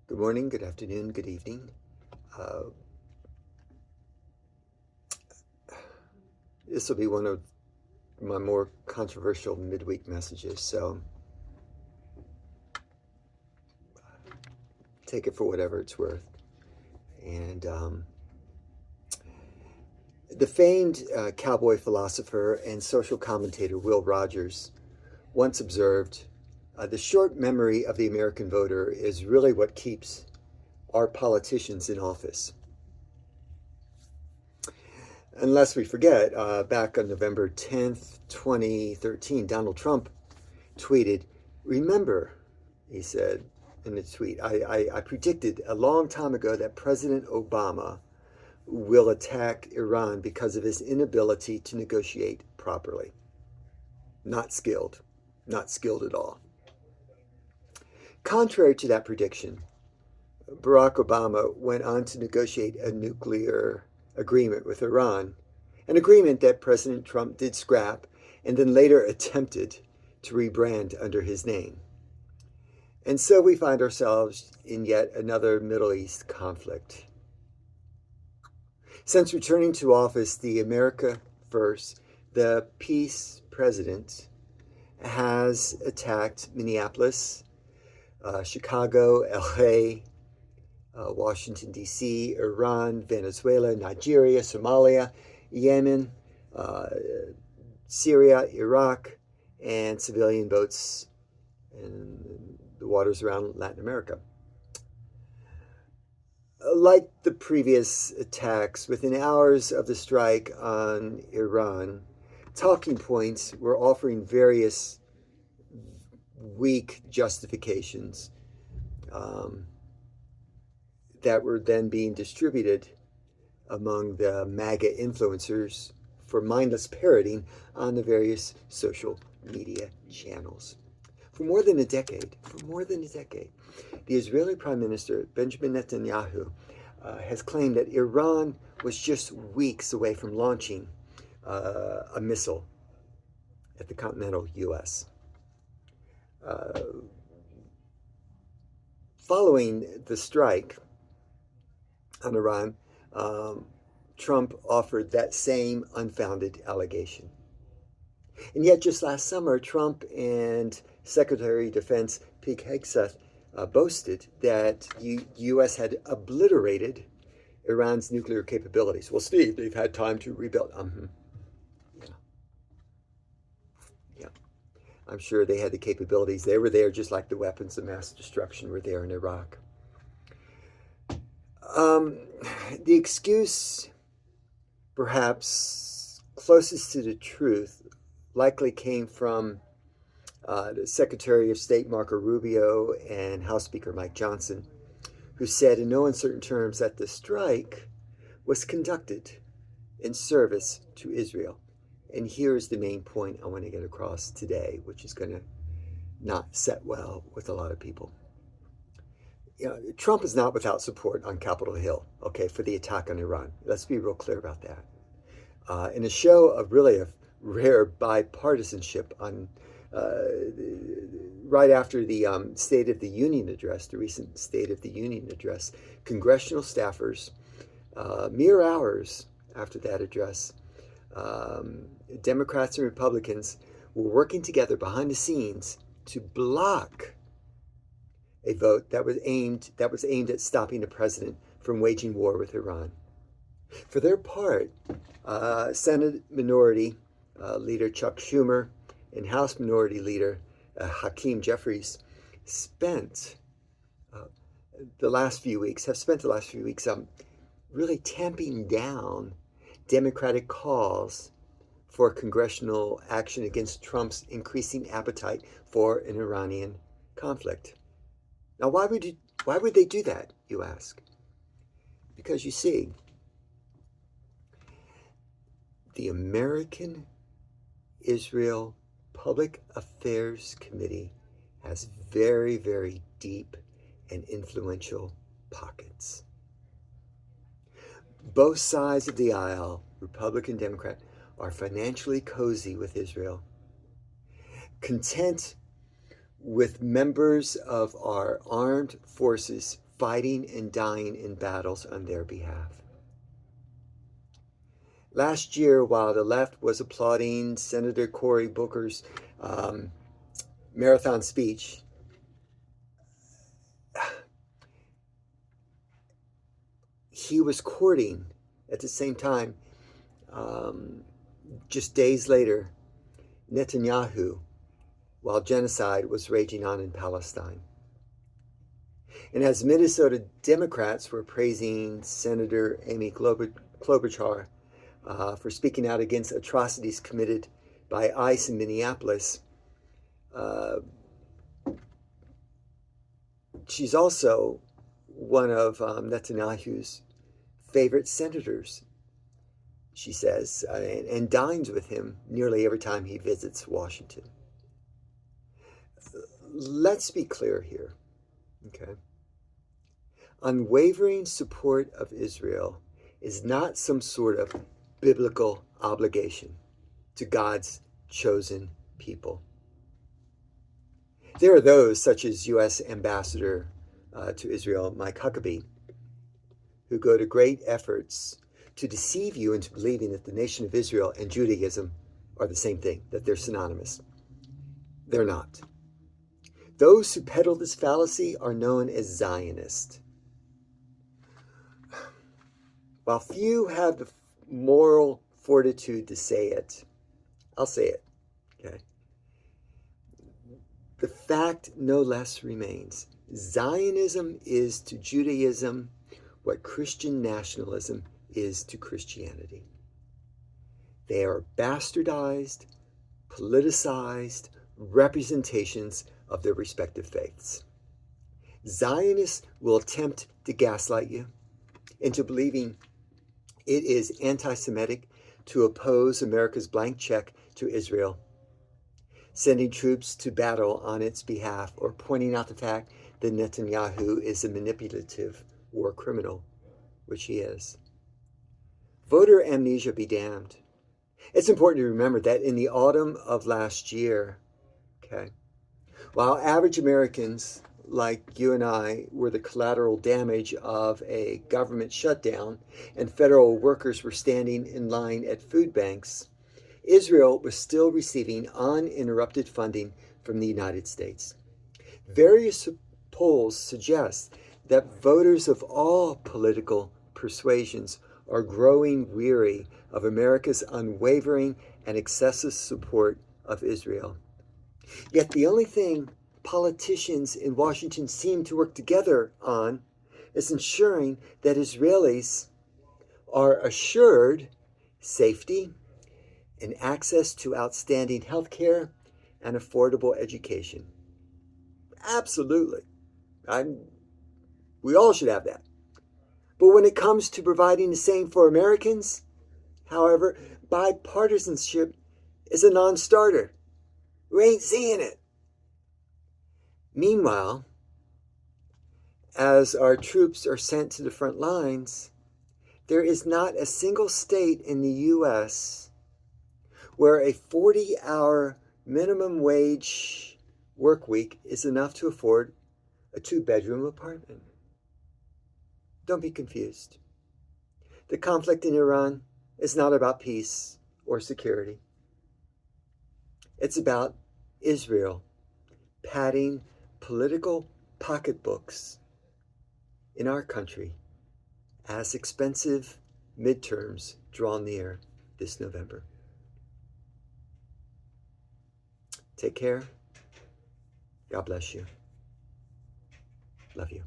Good morning, good afternoon, good evening. Uh, this will be one of my more controversial midweek messages, so take it for whatever it's worth. And the famed cowboy philosopher and social commentator Will Rogers once observed, the short memory of the American voter is really what keeps our politicians in office. Unless we forget, back on November 10th, 2013, Donald Trump tweeted, "Remember," he said in a tweet, I predicted a long time ago that President Obama will attack Iran because of his inability to negotiate properly. Not skilled. Not skilled at all." Contrary to that prediction, Barack Obama went on to negotiate a nuclear agreement with Iran, an agreement that President Trump did scrap and then later attempted to rebrand under his name. And so we find ourselves in yet another Middle East conflict. Since returning to office, the America First, the peace president, has attacked Minneapolis, Chicago, LA, Washington, D.C., Iran, Venezuela, Nigeria, Somalia, Yemen, Syria, Iraq, and civilian boats in the waters around Latin America. Like the previous attacks, within hours of the strike on Iran, talking points were offering various weak justifications that were then being distributed among the MAGA influencers for mindless parroting on the various social media channels. For more than a decade, the Israeli Prime Minister Benjamin Netanyahu has claimed that Iran was just weeks away from launching a missile at the continental U.S. Following the strike on Iran, Trump offered that same unfounded allegation. And yet, just last summer, Trump and Secretary of Defense Pete Hegseth boasted that the U.S. had obliterated Iran's nuclear capabilities. Well, Steve, they've had time to rebuild. Yeah, yeah. I'm sure they had the capabilities. They were there just like the weapons of mass destruction were there in Iraq. The excuse, perhaps closest to the truth, likely came from the Secretary of State Marco Rubio and House Speaker Mike Johnson, who said in no uncertain terms that the strike was conducted in service to Israel. And here's the main point I want to get across today, which is going to not set well with a lot of people. Trump is not without support on Capitol Hill, okay, for the attack on Iran. Let's be real clear about that. In a show of really a rare bipartisanship on right after the State of the Union address, the recent State of the Union address, congressional staffers, mere hours after that address, Democrats and Republicans were working together behind the scenes to block a vote that was aimed at stopping the president from waging war with Iran. For their part, Senate Minority Leader Chuck Schumer and House Minority Leader Hakeem Jeffries spent the last few weeks really tamping down Democratic calls for congressional action against Trump's increasing appetite for an Iranian conflict. Now, why would they do that, you ask? Because you see, the American Israel Public Affairs Committee has very, very deep and influential pockets. Both sides of the aisle, Republican, Democrat, are financially cozy with Israel, content with members of our armed forces fighting and dying in battles on their behalf. Last year, while the left was applauding Senator Cory Booker's marathon speech, he was courting at the same time, just days later, Netanyahu, while genocide was raging on in Palestine. And as Minnesota Democrats were praising Senator Amy Klobuchar for speaking out against atrocities committed by ICE in Minneapolis, she's also one of Netanyahu's favorite senators, she says, and dines with him nearly every time he visits Washington. Let's be clear here, okay? Unwavering support of Israel is not some sort of biblical obligation to God's chosen people. There are those, such as U.S. Ambassador to Israel, Mike Huckabee, who go to great efforts to deceive you into believing that the nation of Israel and Judaism are the same thing, that they're synonymous. They're not. Those who peddle this fallacy are known as Zionists. While few have the moral fortitude to say it, I'll say it, okay? The fact no less remains. Zionism is to Judaism what Christian nationalism is to Christianity. They are bastardized, politicized representations of their respective faiths. Zionists will attempt to gaslight you into believing it is anti-Semitic to oppose America's blank check to Israel, sending troops to battle on its behalf, or pointing out the fact that Netanyahu is a manipulative war criminal, which he is. Voter amnesia be damned. It's important to remember that in the autumn of last year, okay, while average Americans like you and I were the collateral damage of a government shutdown and federal workers were standing in line at food banks, Israel was still receiving uninterrupted funding from the United States. Various polls suggest that voters of all political persuasions are growing weary of America's unwavering and excessive support of Israel. Yet the only thing politicians in Washington seem to work together on is ensuring that Israelis are assured safety and access to outstanding health care and affordable education. Absolutely. We all should have that. But when it comes to providing the same for Americans, however, bipartisanship is a non-starter. We ain't seeing it. Meanwhile, as our troops are sent to the front lines, there is not a single state in the U.S. where a 40-hour minimum wage work week is enough to afford a 2-bedroom apartment. Don't be confused. The conflict in Iran is not about peace or security. It's about Israel padding political pocketbooks in our country as expensive midterms draw near this November. Take care. God bless you. Love you.